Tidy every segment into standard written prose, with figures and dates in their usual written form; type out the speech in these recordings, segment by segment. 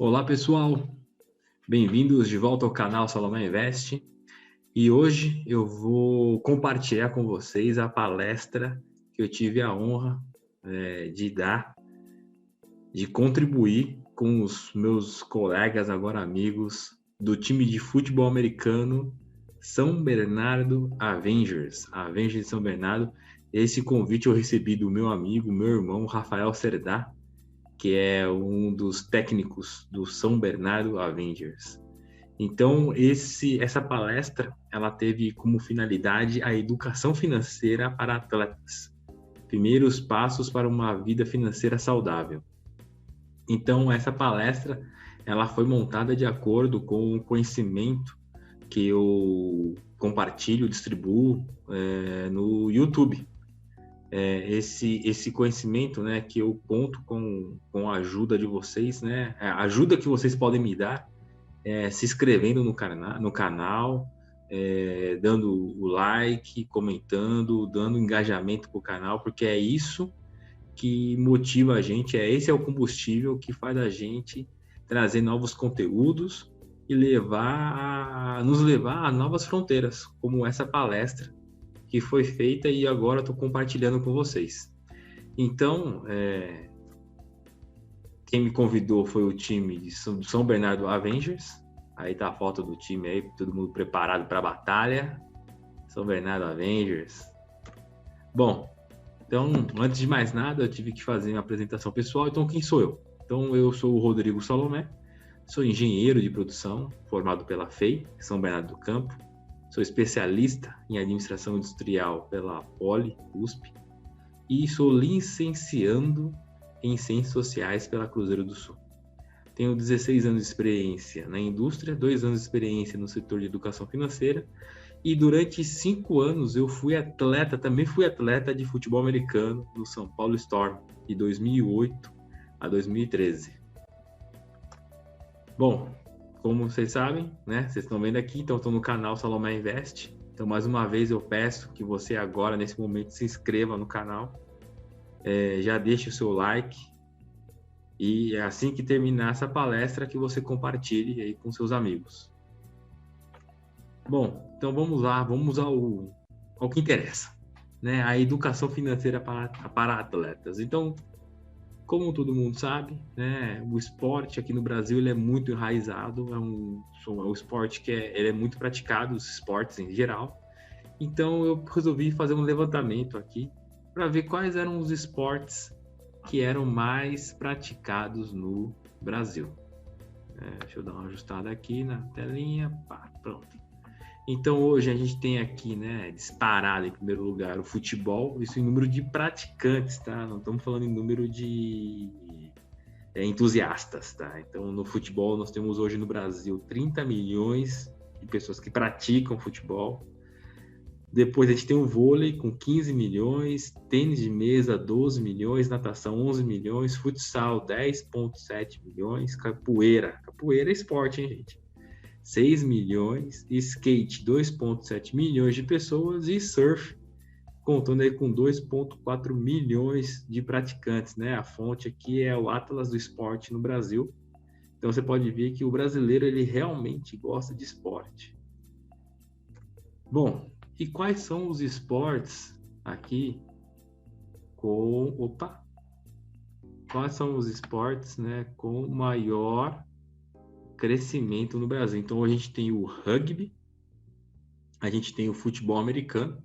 Olá pessoal, bem-vindos de volta ao canal Salomé Invest e hoje eu vou compartilhar com vocês a palestra que eu tive a honra de contribuir com os meus colegas, agora amigos, do time de futebol americano São Bernardo Avengers de São Bernardo. Esse convite eu recebi do meu amigo, meu irmão, Rafael Serdá, que é um dos técnicos do São Bernardo Avengers. Então, essa palestra, ela teve como finalidade a educação financeira para atletas. Primeiros passos para uma vida financeira saudável. Então, essa palestra, ela foi montada de acordo com o conhecimento que eu compartilho, distribuo no YouTube. Esse conhecimento, né, que eu conto com a ajuda de vocês, né, a ajuda que vocês podem me dar, se inscrevendo no canal, dando o like, comentando, dando engajamento para o canal, porque é isso que motiva a gente, esse é o combustível que faz a gente trazer novos conteúdos e nos levar a novas fronteiras, como essa palestra que foi feita e agora estou compartilhando com vocês. Então, quem me convidou foi o time de São Bernardo Avengers. Aí tá a foto do time aí, todo mundo preparado para a batalha. São Bernardo Avengers. Bom, então, antes de mais nada, eu tive que fazer uma apresentação pessoal. Então, quem sou eu? Então, eu sou o Rodrigo Salomé, sou engenheiro de produção, formado pela FEI, São Bernardo do Campo. Sou especialista em administração industrial pela Poli, USP, e sou licenciando em ciências sociais pela Cruzeiro do Sul. Tenho 16 anos de experiência na indústria, 2 anos de experiência no setor de educação financeira, e durante 5 anos eu também fui atleta de futebol americano no São Paulo Storm, de 2008 a 2013. Bom, como vocês sabem, né? Vocês estão vendo aqui, então estou no canal Salomé Invest. Então, mais uma vez, eu peço que você agora, nesse momento, se inscreva no canal. Já deixe o seu like. E assim que terminar essa palestra, que você compartilhe aí com seus amigos. Bom, então vamos lá, vamos ao que interessa, né? A educação financeira para atletas. Então, como todo mundo sabe, né, o esporte aqui no Brasil ele é muito enraizado, é um esporte que ele é muito praticado, os esportes em geral. Então eu resolvi fazer um levantamento aqui para ver quais eram os esportes que eram mais praticados no Brasil. Deixa eu dar uma ajustada aqui na telinha, pronto. Então hoje a gente tem aqui, né, disparado em primeiro lugar o futebol, isso em número de praticantes, tá? Não estamos falando em número de entusiastas, tá? Então no futebol nós temos hoje no Brasil 30 milhões de pessoas que praticam futebol. Depois a gente tem o vôlei com 15 milhões, tênis de mesa 12 milhões, natação 11 milhões, futsal 10,7 milhões, capoeira é esporte, hein, gente? 6 milhões, skate 2,7 milhões de pessoas e surf, contando aí com 2,4 milhões de praticantes, né? A fonte aqui é o Atlas do Esporte no Brasil. Então você pode ver que o brasileiro ele realmente gosta de esporte. Bom, e quais são os esportes aqui quais são os esportes, né, com maior crescimento no Brasil? Então a gente tem o rugby, a gente tem o futebol americano,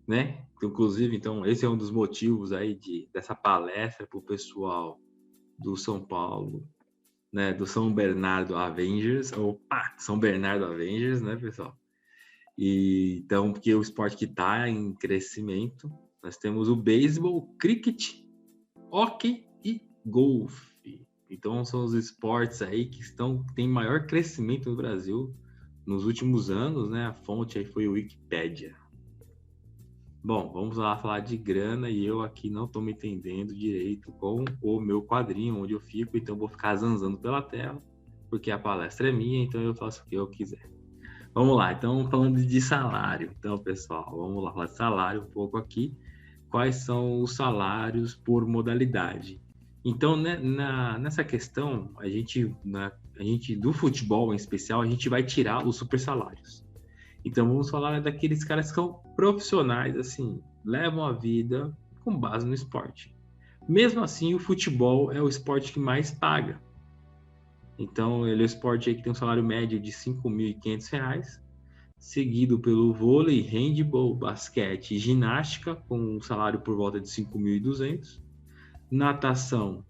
né? Inclusive, então esse é um dos motivos aí dessa palestra para o pessoal do São Paulo, né? Do São Bernardo Avengers, São Bernardo Avengers, né, pessoal? E então, porque o esporte que está em crescimento, nós temos o beisebol, cricket, hóquei e golfe. Então, são os esportes aí que têm maior crescimento no Brasil nos últimos anos, né? A fonte aí foi o Wikipedia. Bom, vamos lá falar de grana e eu aqui não estou me entendendo direito com o meu quadrinho onde eu fico, então vou ficar zanzando pela tela, porque a palestra é minha, então eu faço o que eu quiser. Vamos lá, então falando de salário. Então, pessoal, vamos lá falar de salário um pouco aqui. Quais são os salários por modalidade? Então, né, nessa questão, a gente do futebol em especial, a gente vai tirar os super salários. Então, vamos falar daqueles caras que são profissionais, assim, levam a vida com base no esporte. Mesmo assim, o futebol é o esporte que mais paga. Então, ele é o esporte aí que tem um salário médio de R$ 5.500, seguido pelo vôlei, handebol, basquete e ginástica, com um salário por volta de 5.200. Natação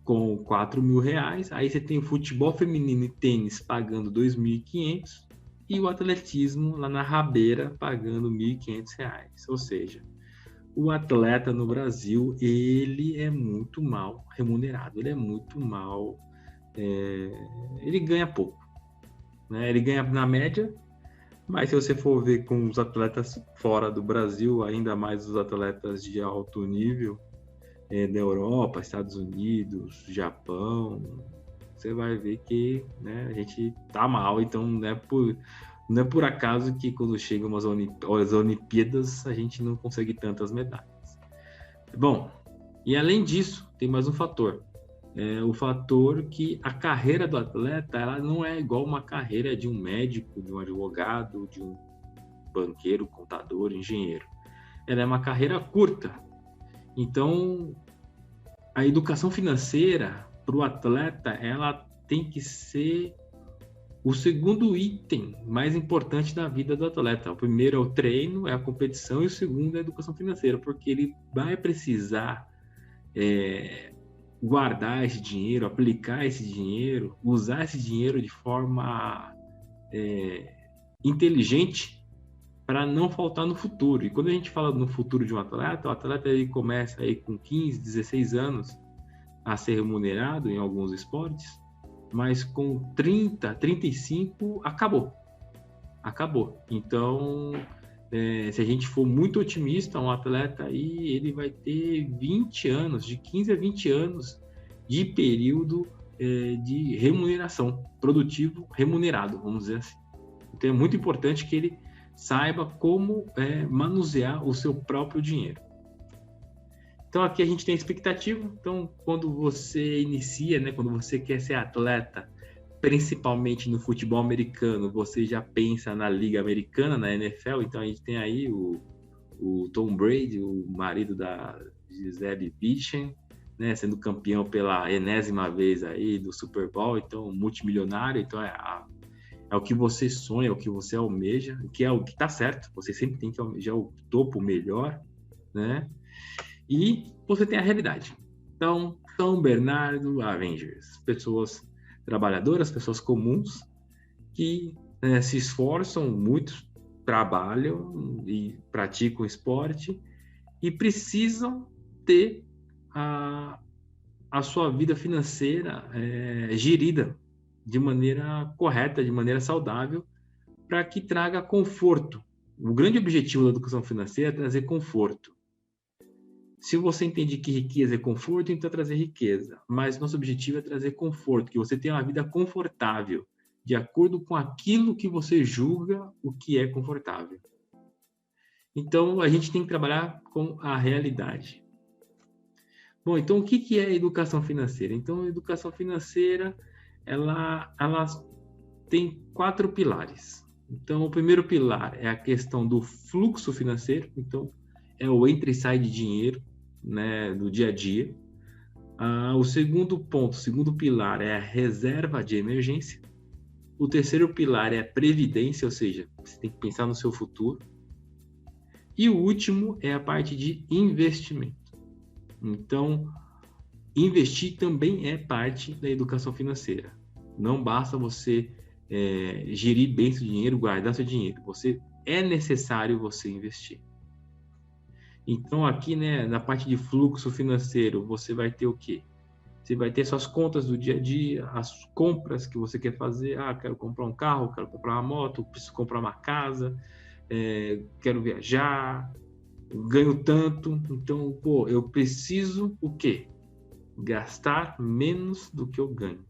com R$ 4.000. Aí você tem o futebol feminino e tênis pagando R$ 2.500 e o atletismo lá na rabeira pagando R$ 1.500. Ou seja, o atleta no Brasil, ele é muito mal remunerado, ele é muito mal, ele ganha pouco, né? Ele ganha na média, mas se você for ver com os atletas fora do Brasil, ainda mais os atletas de alto nível, da Europa, Estados Unidos, Japão, você vai ver que, né, a gente tá mal. Então não é por acaso que quando chegam as Olimpíadas a gente não consegue tantas medalhas. Bom, e além disso, tem mais um fator. O fator que a carreira do atleta, ela não é igual uma carreira de um médico, de um advogado, de um banqueiro, contador, engenheiro. Ela é uma carreira curta. Então, a educação financeira para o atleta, ela tem que ser o segundo item mais importante da vida do atleta. O primeiro é o treino, é a competição, e o segundo é a educação financeira, porque ele vai precisar guardar esse dinheiro, aplicar esse dinheiro, usar esse dinheiro de forma inteligente para não faltar no futuro. E quando a gente fala no futuro de um atleta, o atleta ele começa aí com 15, 16 anos a ser remunerado em alguns esportes, mas com 30, 35, acabou. Então, se a gente for muito otimista, um atleta aí, ele vai ter 20 anos, de 15 a 20 anos de período de remuneração, produtivo remunerado, vamos dizer assim. Então, é muito importante que ele saiba como manusear o seu próprio dinheiro. Então, aqui a gente tem expectativa. Então, quando você inicia, né, quando você quer ser atleta, principalmente no futebol americano, você já pensa na Liga Americana, na NFL. Então, a gente tem aí o Tom Brady, o marido da Gisele Bündchen, né, sendo campeão pela enésima vez aí do Super Bowl. Então, multimilionário. Então, é o que você sonha, é o que você almeja, que é o que está certo. Você sempre tem que almejar o topo melhor, né? E você tem a realidade. Então, São Bernardo Avengers, pessoas trabalhadoras, pessoas comuns, que se esforçam muito, trabalham e praticam esporte e precisam ter a sua vida financeira gerida de maneira correta, de maneira saudável, para que traga conforto. O grande objetivo da educação financeira é trazer conforto. Se você entende que riqueza é conforto, então trazer riqueza. Mas nosso objetivo é trazer conforto, que você tenha uma vida confortável, de acordo com aquilo que você julga o que é confortável. Então, a gente tem que trabalhar com a realidade. Bom, então o que é a educação financeira? Então, a educação financeira, ela tem 4 pilares. Então, o primeiro pilar é a questão do fluxo financeiro. Então, é o entra e sai de dinheiro, né, do dia a dia. O segundo pilar é a reserva de emergência. O terceiro pilar é a previdência, ou seja, você tem que pensar no seu futuro. E o último é a parte de investimento. Então, investir também é parte da educação financeira. Não basta você gerir bem seu dinheiro, guardar seu dinheiro. É necessário você investir. Então, aqui, né, na parte de fluxo financeiro, você vai ter o quê? Você vai ter suas contas do dia a dia, as compras que você quer fazer. Quero comprar um carro, quero comprar uma moto, preciso comprar uma casa, quero viajar, ganho tanto. Então, eu preciso o quê? Gastar menos do que eu ganho.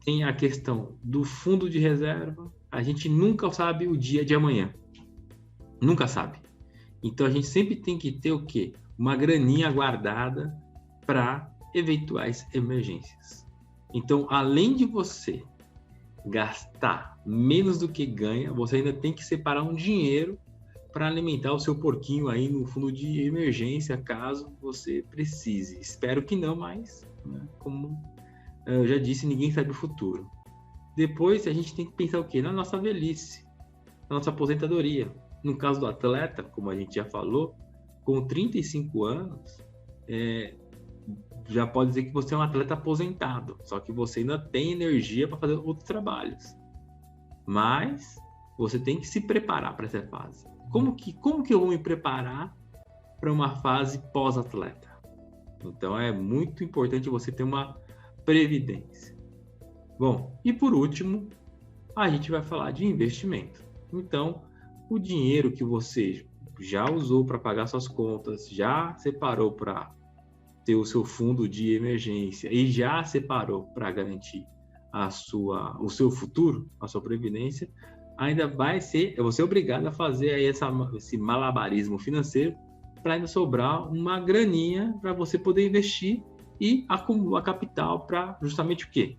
Tem a questão do fundo de reserva. A gente nunca sabe o dia de amanhã. Nunca sabe. Então, a gente sempre tem que ter o quê? Uma graninha guardada para eventuais emergências. Então, além de você gastar menos do que ganha, você ainda tem que separar um dinheiro para alimentar o seu porquinho aí no fundo de emergência, caso você precise. Espero que não, mas, né, como eu já disse, ninguém sabe o futuro. Depois, a gente tem que pensar o quê? Na nossa velhice, na nossa aposentadoria. No caso do atleta, como a gente já falou, com 35 anos, já pode dizer que você é um atleta aposentado, só que você ainda tem energia para fazer outros trabalhos. Mas você tem que se preparar para essa fase. Como que eu vou me preparar para uma fase pós-atleta? Então é muito importante você ter uma previdência. Bom, e por último, a gente vai falar de investimento. Então, o dinheiro que você já usou para pagar suas contas, já separou para ter o seu fundo de emergência e já separou para garantir o seu futuro, a sua previdência, ainda você é obrigado a fazer aí esse malabarismo financeiro para ainda sobrar uma graninha para você poder investir e acumular capital para justamente o quê?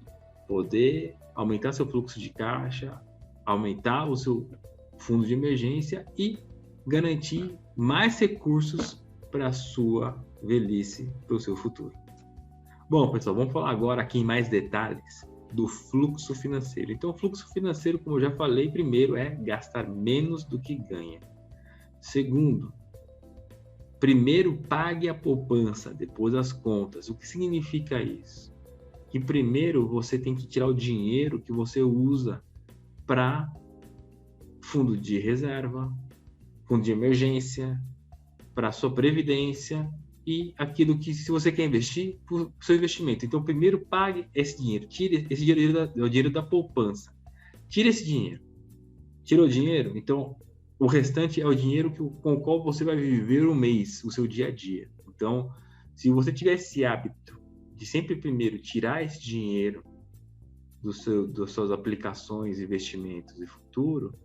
Poder aumentar seu fluxo de caixa, aumentar o seu fundo de emergência e garantir mais recursos para a sua velhice, para o seu futuro. Bom, pessoal, vamos falar agora aqui em mais detalhes do fluxo financeiro. Então, o fluxo financeiro, como eu já falei, primeiro é gastar menos do que ganha. Segundo, primeiro pague a poupança, depois as contas. O que significa isso? Que primeiro você tem que tirar o dinheiro que você usa para fundo de reserva, fundo de emergência, para sua previdência e aquilo que, se você quer investir, para o seu investimento. Então, primeiro pague esse dinheiro, tire esse dinheiro, é o dinheiro da poupança. Tire esse dinheiro. Tirou o dinheiro? Então, o restante é o dinheiro com o qual você vai viver o mês, o seu dia a dia. Então, se você tiver esse hábito de sempre primeiro tirar esse dinheiro das suas aplicações, investimentos e futuro,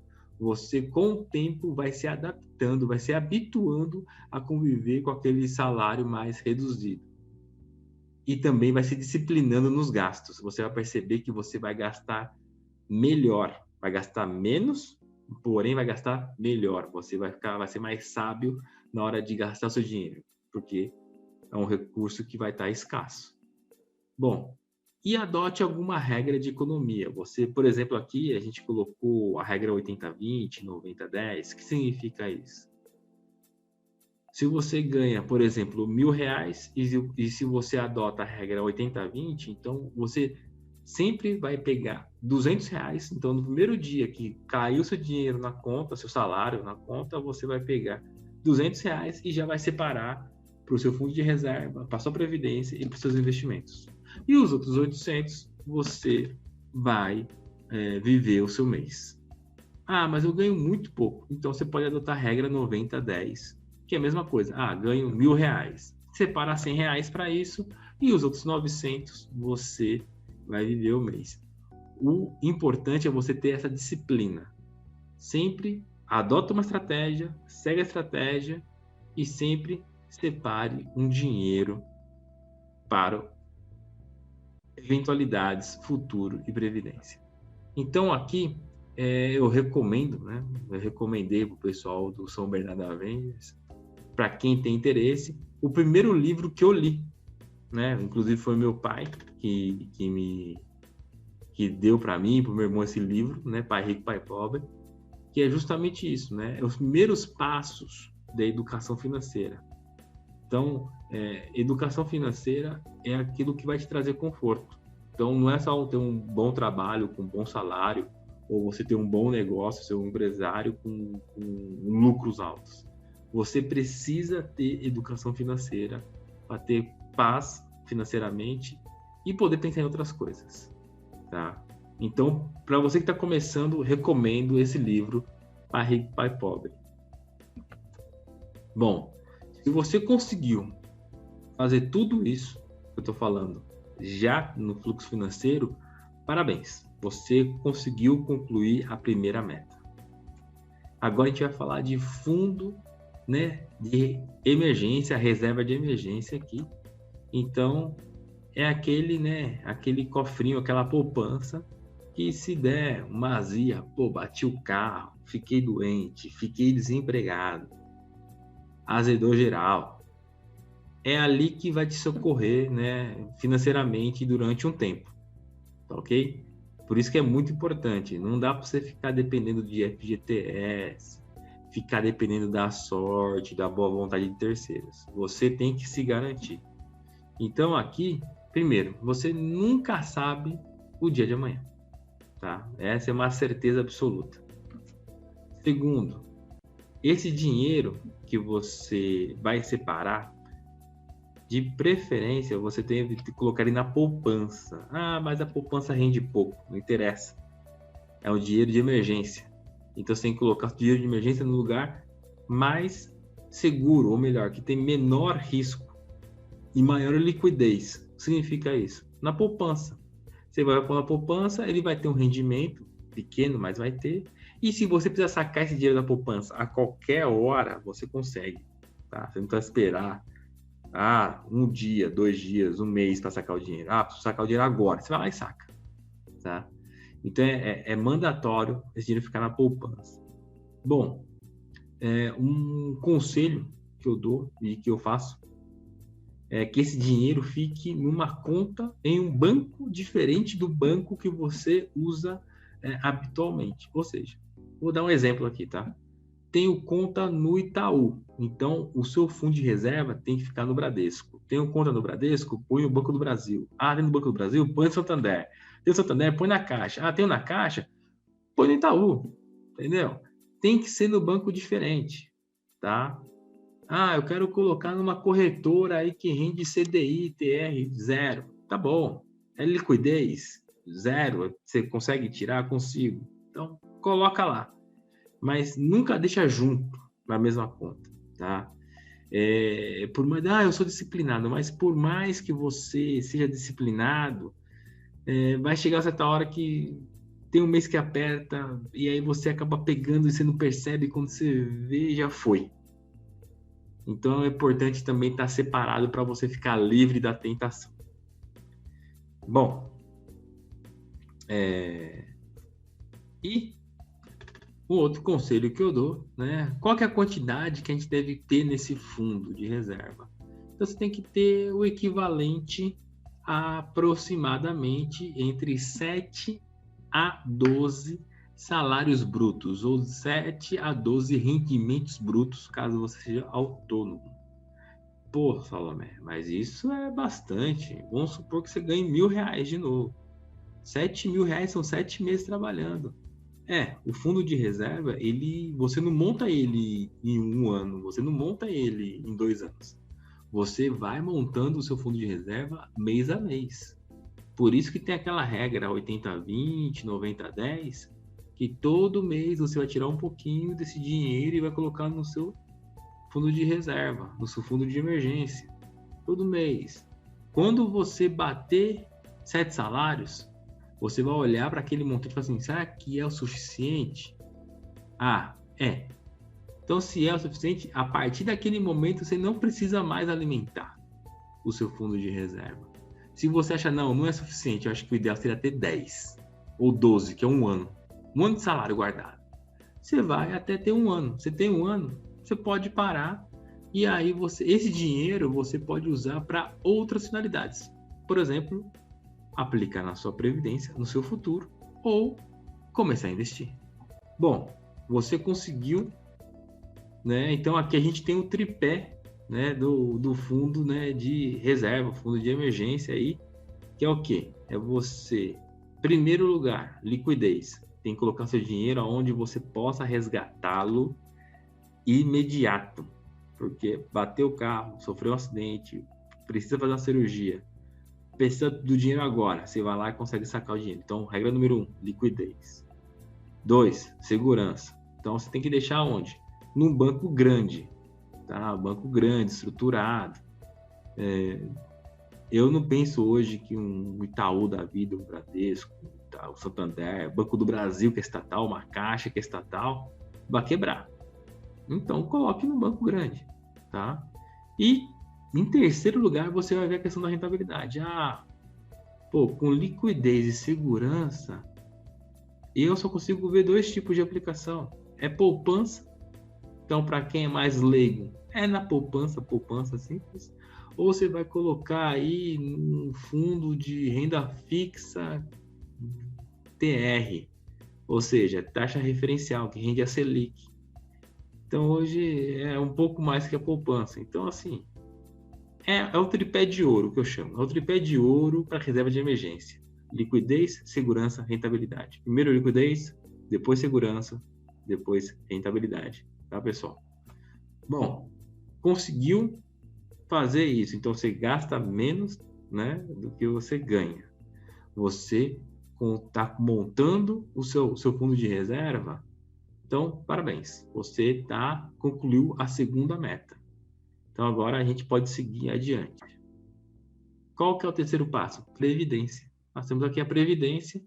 você com o tempo vai se adaptando, vai se habituando a conviver com aquele salário mais reduzido. E também vai se disciplinando nos gastos. Você vai perceber que você vai gastar melhor, vai gastar menos, porém vai gastar melhor. Você vai ser mais sábio na hora de gastar o seu dinheiro, porque é um recurso que vai estar escasso. Bom, e adote alguma regra de economia. Você, por exemplo, aqui a gente colocou a regra 80-20, 90-10. O que significa isso? Se você ganha, por exemplo, R$1.000 e se você adota a regra 80-20, então você sempre vai pegar R$200. Então, no primeiro dia que caiu seu dinheiro na conta, seu salário na conta, você vai pegar R$200 e já vai separar para o seu fundo de reserva, para a sua previdência e para os seus investimentos. E os outros 800 você vai viver o seu mês. Ah, mas eu ganho muito pouco. Então você pode adotar a regra 90-10, que é a mesma coisa. Ah, ganho R$1.000. Separa R$100 para isso e os outros 900 você vai viver o mês. O importante é você ter essa disciplina. Sempre adota uma estratégia, segue a estratégia e sempre separe um dinheiro para eventualidades, futuro e previdência. Então aqui eu recomendo, né? Eu recomendei para o pessoal do São Bernardo Avengers, para quem tem interesse, o primeiro livro que eu li, né? Inclusive foi meu pai que deu para mim e para o meu irmão esse livro, né? Pai Rico, Pai Pobre, que é justamente isso, né? É os primeiros passos da educação financeira. Então, educação financeira é aquilo que vai te trazer conforto. Então, não é só ter um bom trabalho, com um bom salário, ou você ter um bom negócio, ser um empresário com lucros altos. Você precisa ter educação financeira para ter paz financeiramente e poder pensar em outras coisas, tá? Então, para você que está começando, recomendo esse livro, Pai Rico, Pai Pobre. Bom, se você conseguiu fazer tudo isso que eu estou falando já no fluxo financeiro, parabéns, você conseguiu concluir a primeira meta. Agora a gente vai falar de fundo, né, de emergência, reserva de emergência aqui, Então, é aquele, né, aquele cofrinho, aquela poupança que se der uma azia, pô, bati o carro, fiquei doente, fiquei desempregado, azedou geral. É ali que vai te socorrer, né, financeiramente durante um tempo, tá ok? Por isso que é muito importante. Não dá para você ficar dependendo de FGTS, ficar dependendo da sorte, da boa vontade de terceiros. Você tem que se garantir. Então aqui, primeiro, você nunca sabe o dia de amanhã, tá? Essa é uma certeza absoluta. Segundo, esse dinheiro que você vai separar, de preferência, você tem que colocar ele na poupança. Ah, mas a poupança rende pouco, não interessa. É um dinheiro de emergência. Então você tem que colocar o dinheiro de emergência no lugar mais seguro, ou melhor, que tem menor risco e maior liquidez. O que significa isso? Na poupança. Você vai pôr na poupança, ele vai ter um rendimento pequeno, mas vai ter. E se você precisar sacar esse dinheiro da poupança a qualquer hora, você consegue. Tá? Você não precisa esperar um dia, 2 dias, um mês para sacar o dinheiro. Preciso sacar o dinheiro agora. Você vai lá e saca. Tá? Então é mandatório esse dinheiro ficar na poupança. Bom, um conselho que eu dou e que eu faço é que esse dinheiro fique numa conta em um banco diferente do banco que você usa habitualmente. Ou seja, vou dar um exemplo aqui, tá? Tenho conta no Itaú, então o seu fundo de reserva tem que ficar no Bradesco. Tenho conta no Bradesco, põe no Banco do Brasil. Tem no Banco do Brasil, põe no Santander. Tem no Santander, põe na Caixa. Tenho na Caixa, põe no Itaú. Entendeu? Tem que ser no banco diferente, tá? Eu quero colocar numa corretora aí que rende CDI, TR, zero. Tá bom. É liquidez? Zero. Você consegue tirar? Consigo. Então, coloca lá. Mas nunca deixa junto na mesma conta, tá? Por mais, eu sou disciplinado, mas por mais que você seja disciplinado, vai chegar certa hora que tem um mês que aperta e aí você acaba pegando e você não percebe, quando você vê, já foi. Então é importante também estar separado para você ficar livre da tentação. Bom, e o outro conselho que eu dou, né? Qual que é a quantidade que a gente deve ter nesse fundo de reserva? Então você tem que ter o equivalente a aproximadamente entre 7 a 12 salários brutos, ou 7 a 12 rendimentos brutos, caso você seja autônomo. Pô, Salomé, mas isso é bastante. Vamos supor que você ganhe R$1.000 de novo. R$7.000 são 7 meses trabalhando. O fundo de reserva, você não monta ele em um ano, você não monta ele em 2 anos. Você vai montando o seu fundo de reserva mês a mês. Por isso que tem aquela regra 80-20, 90-10, que todo mês você vai tirar um pouquinho desse dinheiro e vai colocar no seu fundo de reserva, no seu fundo de emergência, todo mês. Quando você bater 7 salários, você vai olhar para aquele montante e falar assim, será que é o suficiente? É. Então, se é o suficiente, a partir daquele momento você não precisa mais alimentar o seu fundo de reserva. Se você acha, não é suficiente, eu acho que o ideal seria ter 10 ou 12, que é um ano de salário guardado. Você vai até ter um ano. Você tem um ano, você pode parar e aí esse dinheiro você pode usar para outras finalidades. Por exemplo, aplicar na sua previdência, no seu futuro, ou começar a investir. Bom, você conseguiu, né? Então aqui a gente tem o tripé, né, do fundo, né, de reserva, fundo de emergência aí, que é o quê? É você, primeiro lugar, liquidez. Tem que colocar seu dinheiro onde você possa resgatá-lo imediato. Porque bateu o carro, sofreu um acidente, precisa fazer uma cirurgia, precisa do dinheiro agora, você vai lá e consegue sacar o dinheiro. Então, regra número 1, liquidez. 2, segurança. Então, você tem que deixar onde? Num banco grande, tá? Banco grande, estruturado. Eu não penso hoje que um Itaú da vida, um Bradesco, o Santander, Banco do Brasil, que é estatal, uma Caixa, que é estatal, vai quebrar. Então, coloque no banco grande, tá? E Em terceiro lugar, você vai ver a questão da rentabilidade. Com liquidez e segurança, eu só consigo ver 2 tipos de aplicação. É poupança. Então, para quem é mais leigo, é na poupança simples. Ou você vai colocar aí num fundo de renda fixa TR, ou seja, taxa referencial, que rende a Selic. Então, hoje é um pouco mais que a poupança. Então, assim, é o tripé de ouro que eu chamo. É o tripé de ouro para reserva de emergência. Liquidez, segurança, rentabilidade. Primeiro liquidez, depois segurança, depois rentabilidade. Tá, pessoal? Bom, conseguiu fazer isso. Então, você gasta menos, né, do que você ganha. Você está montando o seu fundo de reserva. Então, parabéns. Você concluiu a segunda meta. Então, agora a gente pode seguir adiante. Qual que é o terceiro passo? Previdência. Nós temos aqui a previdência,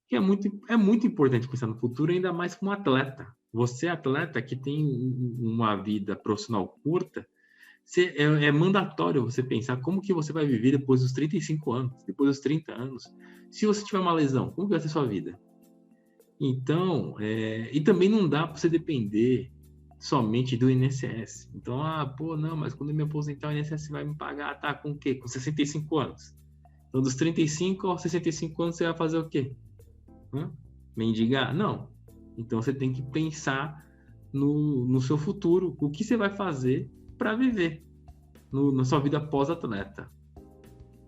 que é muito importante pensar no futuro, ainda mais para um atleta. Você, atleta que tem uma vida profissional curta, é mandatório você pensar como que você vai viver depois dos 35 anos, depois dos 30 anos. Se você tiver uma lesão, como que vai ser sua vida? Então, e também não dá para você depender somente do INSS. Então, não, mas quando eu me aposentar, o INSS vai me pagar, tá? Com o quê? Com 65 anos. Então, dos 35 aos 65 anos, você vai fazer o quê? Mendigar? Não. Então, você tem que pensar no seu futuro, o que você vai fazer para viver na sua vida pós-atleta.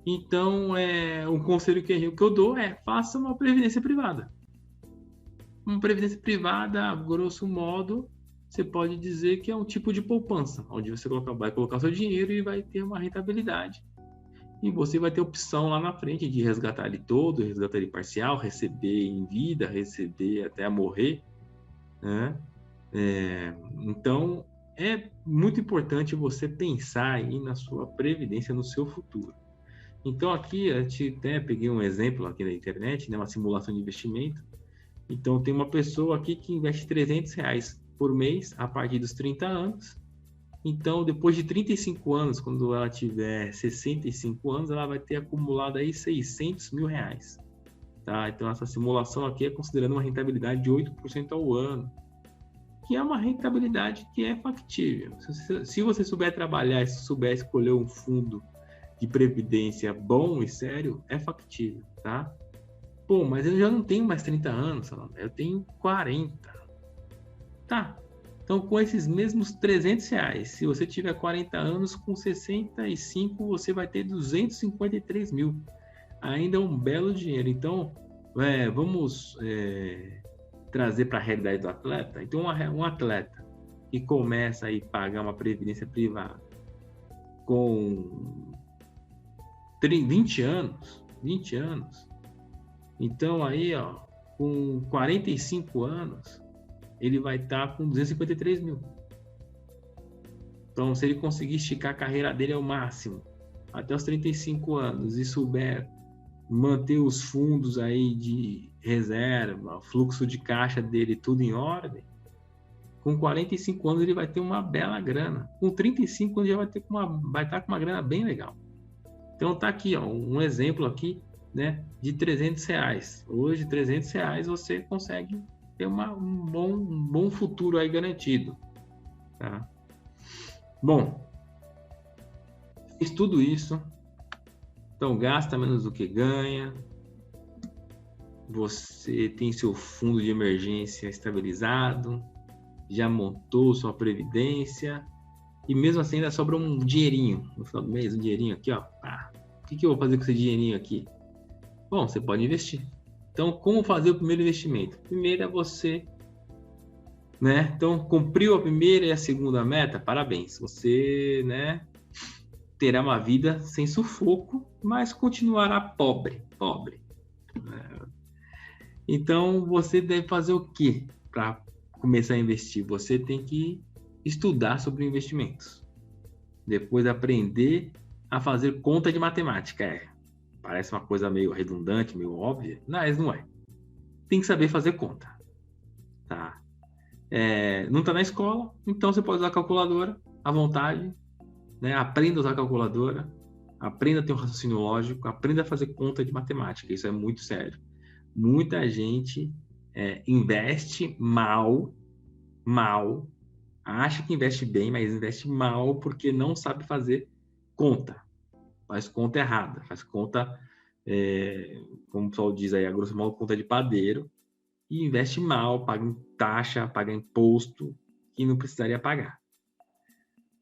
Então, um conselho que eu dou é: faça uma previdência privada. Uma previdência privada, grosso modo, você pode dizer que é um tipo de poupança, onde você vai colocar seu dinheiro e vai ter uma rentabilidade. E você vai ter opção lá na frente de resgatar ele todo, resgatar ele parcial, receber em vida, receber até morrer, né? Então, é muito importante você pensar aí na sua previdência, no seu futuro. Então, aqui, eu até peguei um exemplo aqui na internet, né, uma simulação de investimento. Então, tem uma pessoa aqui que investe R$300 por mês a partir dos 30 anos. Então, depois de 35 anos, quando ela tiver 65 anos, ela vai ter acumulado aí R$600 mil. Tá? Então, essa simulação aqui é considerando uma rentabilidade de 8% ao ano, que é uma rentabilidade que é factível. Se você souber trabalhar e se souber escolher um fundo de previdência bom e sério, é factível, tá? Mas eu já não tenho mais 30 anos, eu tenho 40. Tá. Então, com esses mesmos R$300, se você tiver 40 anos, com 65 você vai ter 253 mil. Ainda é um belo dinheiro. Então, vamos trazer para a realidade do atleta. Então, um atleta que começa a pagar uma previdência privada com 20 anos, então aí, com 45 anos, ele vai estar com 253 mil. Então, se ele conseguir esticar a carreira dele ao máximo, até os 35 anos, e souber manter os fundos aí de reserva, fluxo de caixa dele tudo em ordem, com 45 anos ele vai ter uma bela grana. Com 35 anos já vai estar com uma grana bem legal. Então tá aqui, um exemplo aqui, né, de R$300. Hoje, R$300 você consegue ter um bom futuro aí garantido. Tá? Bom, fiz tudo isso. Então, gasta menos do que ganha. Você tem seu fundo de emergência estabilizado. Já montou sua previdência. E mesmo assim ainda sobra um dinheirinho no final do mês. Um dinheirinho aqui, ó. O que eu vou fazer com esse dinheirinho aqui? Bom, você pode investir. Então, como fazer o primeiro investimento? Primeiro é você, né? Então, cumpriu a primeira e a segunda meta? Parabéns. Você, né, terá uma vida sem sufoco, mas continuará pobre. Então, você deve fazer o quê para começar a investir? Você tem que estudar sobre investimentos. Depois aprender a fazer conta de matemática. Parece uma coisa meio redundante, meio óbvia, mas não é. Tem que saber fazer conta. Tá? Não está na escola, então você pode usar a calculadora à vontade, né? Aprenda a usar a calculadora, aprenda a ter um raciocínio lógico, aprenda a fazer conta de matemática. Isso é muito sério. Muita gente investe mal, acha que investe bem, mas investe mal porque não sabe fazer conta. Faz conta errada, faz conta, como o pessoal diz aí, a grosso modo, conta de padeiro, e investe mal, paga taxa, paga imposto que não precisaria pagar.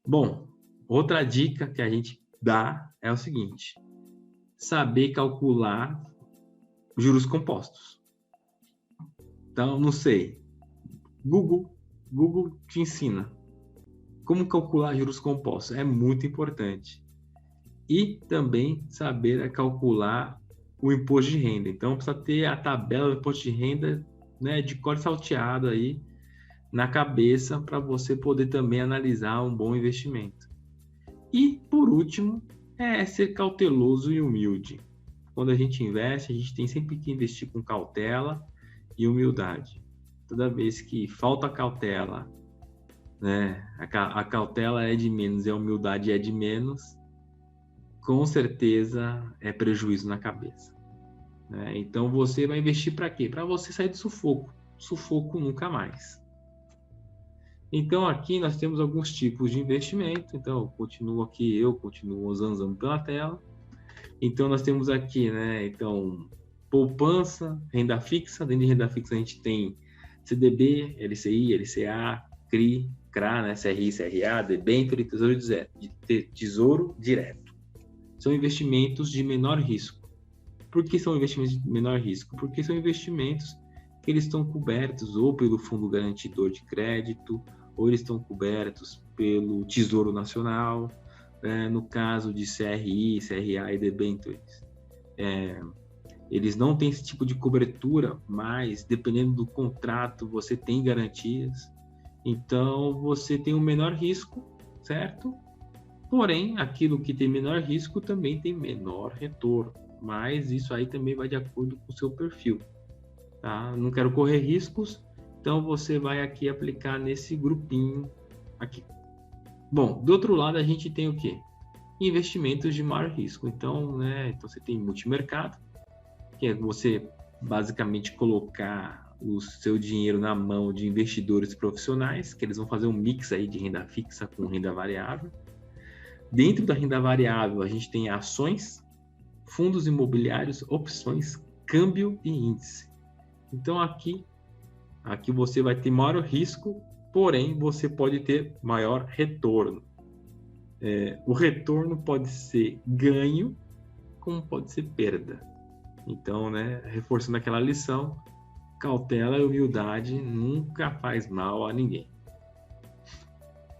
Bom, outra dica que a gente dá é o seguinte: saber calcular juros compostos. Então, não sei, Google te ensina como calcular juros compostos, é muito importante. E também saber calcular o imposto de renda. Então, precisa ter a tabela do imposto de renda, né, de cor salteado aí na cabeça para você poder também analisar um bom investimento. E, por último, ser cauteloso e humilde. Quando a gente investe, a gente tem sempre que investir com cautela e humildade. Toda vez que falta cautela, né, a cautela é de menos e a humildade é de menos, com certeza é prejuízo na cabeça, né? Então você vai investir para quê? Para você sair do sufoco nunca mais. Então aqui nós temos alguns tipos de investimento. Então eu continuo zanzando pela tela. Então nós temos aqui, né? Então poupança, renda fixa. Dentro de renda fixa a gente tem CDB, LCI, LCA, CRI, CRA, né? CRI, CRA, debênture e tesouro direto. São investimentos de menor risco. Por que são investimentos de menor risco? Porque são investimentos que eles estão cobertos ou pelo Fundo Garantidor de Crédito, ou eles estão cobertos pelo Tesouro Nacional, no caso de CRI, CRA e debêntures. Eles não têm esse tipo de cobertura, mas dependendo do contrato, você tem garantias. Então, você tem um menor risco, certo? Porém, aquilo que tem menor risco também tem menor retorno, mas isso aí também vai de acordo com o seu perfil, tá? Não quero correr riscos, então você vai aqui aplicar nesse grupinho aqui. Bom, do outro lado a gente tem o quê? Investimentos de maior risco. Então, então você tem multimercado, que é você basicamente colocar o seu dinheiro na mão de investidores profissionais, que eles vão fazer um mix aí de renda fixa com renda variável. Dentro da renda variável, a gente tem ações, fundos imobiliários, opções, câmbio e índice. Então, aqui você vai ter maior risco, porém, você pode ter maior retorno. O retorno pode ser ganho, como pode ser perda. Então, reforçando aquela lição, cautela e humildade nunca faz mal a ninguém.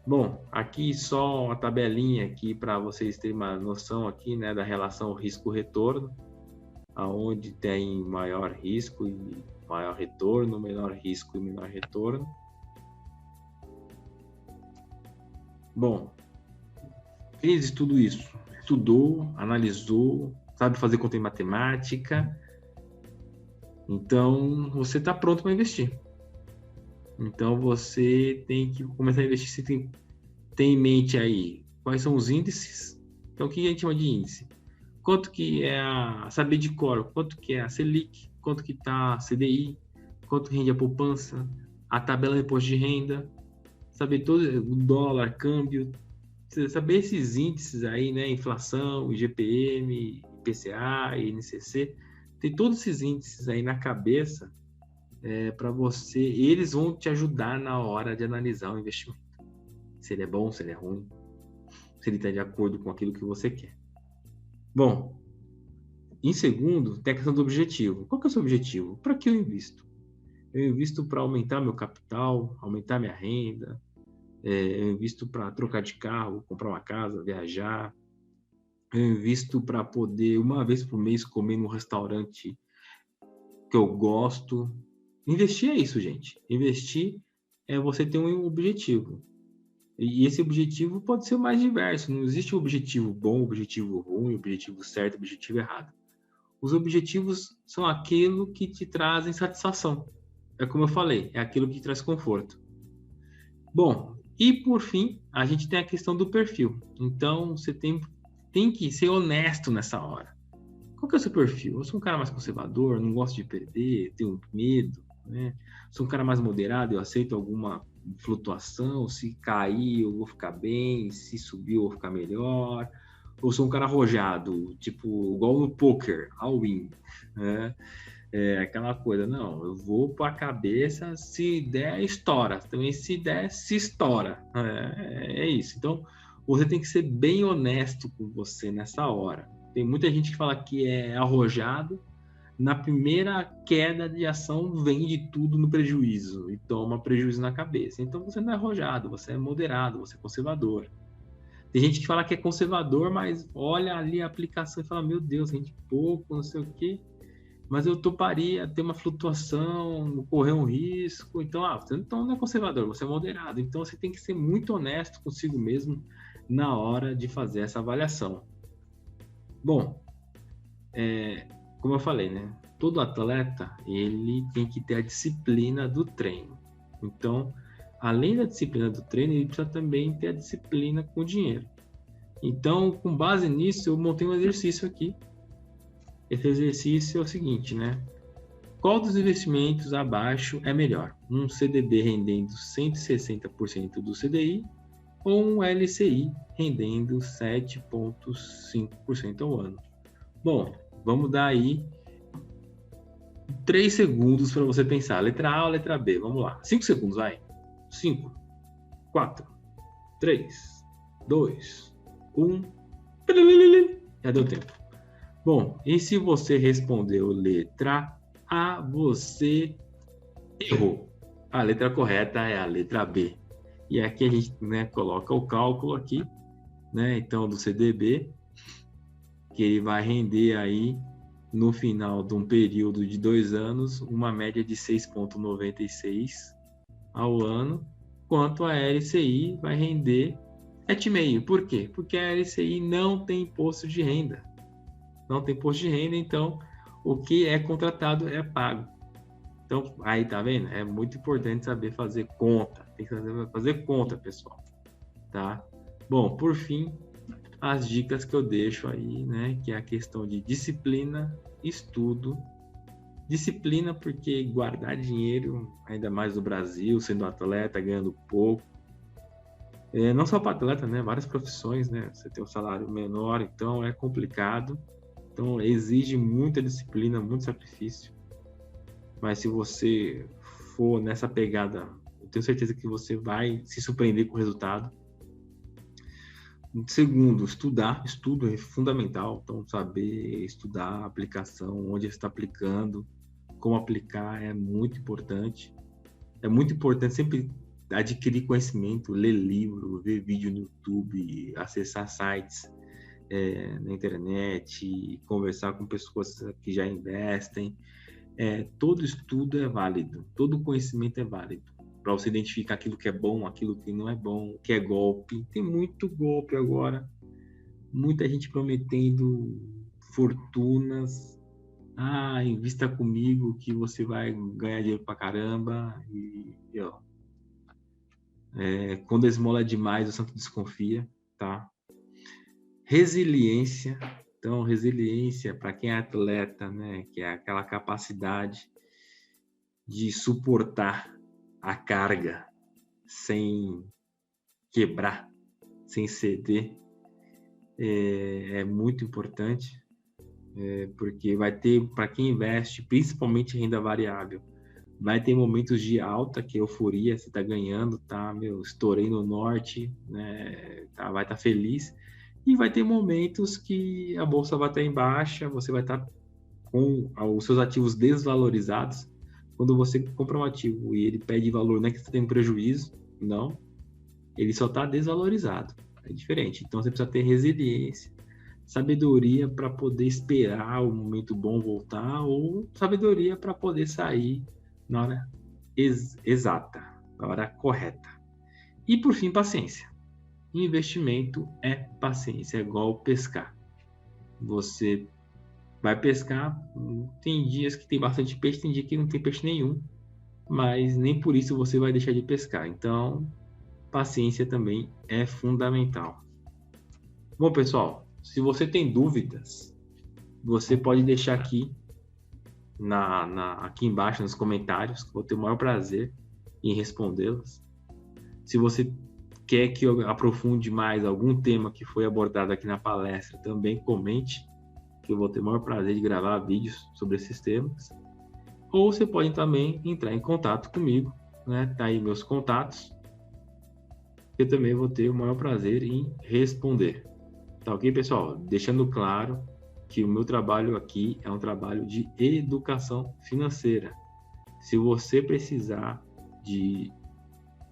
Bom, aqui só uma tabelinha aqui para vocês terem uma noção aqui, da relação risco-retorno, aonde tem maior risco e maior retorno, menor risco e menor retorno. Bom, fez tudo isso, estudou, analisou, sabe fazer conta em matemática, então você está pronto para investir. Então você tem que começar a investir. Você tem em mente aí quais são os índices. Então o que a gente chama de índice? Quanto que é saber de cor, quanto que é a Selic, quanto que está a CDI, quanto rende a poupança, a tabela de imposto de renda, saber todo o dólar, câmbio, saber esses índices aí, inflação, IGPM, IPCA, INCC, tem todos esses índices aí na cabeça. Para você, eles vão te ajudar na hora de analisar o investimento. Se ele é bom, se ele é ruim, se ele está de acordo com aquilo que você quer. Bom, em segundo, tem a questão do objetivo. Qual que é o seu objetivo? Para que eu invisto? Eu invisto para aumentar meu capital, aumentar minha renda, eu invisto para trocar de carro, comprar uma casa, viajar, eu invisto para poder, uma vez por mês, comer num restaurante que eu gosto. Investir é isso, gente. Investir é você ter um objetivo. E esse objetivo pode ser o mais diverso. Não existe um objetivo bom, objetivo ruim, objetivo certo, objetivo errado. Os objetivos são aquilo que te trazem satisfação. É como eu falei, é aquilo que te traz conforto. Bom, E, por fim, a gente tem a questão do perfil. Então, você tem que ser honesto nessa hora. Qual que é o seu perfil? Eu sou um cara mais conservador, não gosto de perder, tenho medo, né? Sou um cara mais moderado, eu aceito alguma flutuação, se cair eu vou ficar bem, se subir eu vou ficar melhor. Ou sou um cara arrojado, tipo, igual no poker, all in, né? É aquela coisa, não, eu vou para a cabeça, se der, estoura. Também se der, se estoura. É isso. Então, você tem que ser bem honesto com você nessa hora. Tem muita gente que fala que é arrojado, na primeira queda de ação vende tudo no prejuízo e toma prejuízo na cabeça. Então, você não é arrojado, você é moderado, você é conservador. Tem gente que fala que é conservador, mas olha ali a aplicação e fala, meu Deus, rende pouco, não sei o quê. Mas eu toparia ter uma flutuação, correr um risco. Então, você não é conservador, você é moderado. Então, você tem que ser muito honesto consigo mesmo na hora de fazer essa avaliação. Bom, como eu falei, né? Todo atleta, ele tem que ter a disciplina do treino. Então, além da disciplina do treino, ele precisa também ter a disciplina com o dinheiro. Então, com base nisso, eu montei um exercício aqui. Esse exercício é o seguinte, né? Qual dos investimentos abaixo é melhor? Um CDB rendendo 160% do CDI ou um LCI rendendo 7,5% ao ano? Bom, vamos dar aí 3 segundos para você pensar. Letra A ou letra B? Vamos lá. 5 segundos, vai. 5, 4, 3, 2, 1. Já deu tempo. Bom, e se você respondeu letra A, você errou. A letra correta é a letra B. E aqui a gente, né, coloca o cálculo aqui, né, então do CDB, que ele vai render aí no final de um período de 2 anos uma média de 6,96 ao ano, quanto a LCI vai render 7,5. Por quê? Porque a LCI não tem imposto de renda. Não tem imposto de renda, então o que é contratado é pago. Então, aí tá vendo? É muito importante saber fazer conta. Tem que fazer conta, pessoal. Tá? Bom, por fim, as dicas que eu deixo aí, né? Que é a questão de disciplina, estudo. Disciplina porque guardar dinheiro, ainda mais no Brasil, sendo atleta, ganhando pouco. Não só para atleta, né? Várias profissões, né? Você tem um salário menor, então é complicado. Então, exige muita disciplina, muito sacrifício. Mas se você for nessa pegada, eu tenho certeza que você vai se surpreender com o resultado. Segundo, estudo é fundamental. Então, saber estudar a aplicação, onde você está aplicando, como aplicar é muito importante. É muito importante sempre adquirir conhecimento, ler livro, ver vídeo no YouTube, acessar sites na internet, conversar com pessoas que já investem. Todo estudo é válido, todo conhecimento é válido para você identificar aquilo que é bom, aquilo que não é bom, o que é golpe. Tem muito golpe agora, muita gente prometendo fortunas. Invista comigo que você vai ganhar dinheiro pra caramba. Quando a esmola é demais, o santo desconfia, tá? Resiliência. Então, resiliência para quem é atleta, né? Que é aquela capacidade de suportar a carga sem quebrar, sem ceder, é muito importante, porque vai ter, para quem investe, principalmente em renda variável, vai ter momentos de alta, que é euforia, você está ganhando, tá, estourei no norte, né, vai estar feliz, e vai ter momentos que a bolsa vai estar em baixa, você vai estar com os seus ativos desvalorizados. Quando você compra um ativo e ele perde valor, não é que você tem um prejuízo, não, ele só está desvalorizado, é diferente. Então você precisa ter resiliência, sabedoria para poder esperar o momento bom voltar, ou sabedoria para poder sair na hora exata, na hora correta. E por fim, paciência. Investimento é paciência, é igual pescar. Você vai pescar, tem dias que tem bastante peixe, tem dia que não tem peixe nenhum, mas nem por isso você vai deixar de pescar. Então, paciência também é fundamental. Bom, pessoal, se você tem dúvidas, você pode deixar aqui aqui embaixo nos comentários, que eu vou ter o maior prazer em respondê-las. Se você quer que eu aprofunde mais algum tema que foi abordado aqui na palestra, também comente, que eu vou ter o maior prazer de gravar vídeos sobre esses temas. Ou você pode também entrar em contato comigo, né? Tá aí meus contatos, eu também vou ter o maior prazer em responder. Tá ok, pessoal? Deixando claro que o meu trabalho aqui é um trabalho de educação financeira. Se você precisar de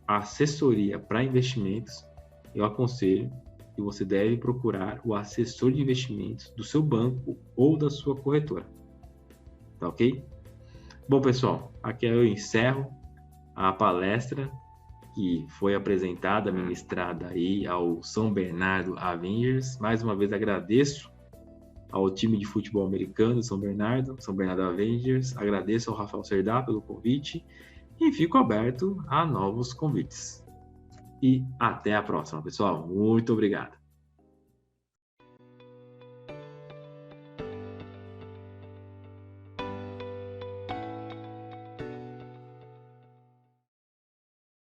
assessoria para investimentos, eu aconselho que você deve procurar o assessor de investimentos do seu banco ou da sua corretora. Tá ok? Bom, pessoal, aqui eu encerro a palestra que foi apresentada, ministrada aí ao São Bernardo Avengers. Mais uma vez agradeço ao time de futebol americano São Bernardo Avengers. Agradeço ao Rafael Serdá pelo convite e fico aberto a novos convites. E até a próxima, pessoal. Muito obrigado.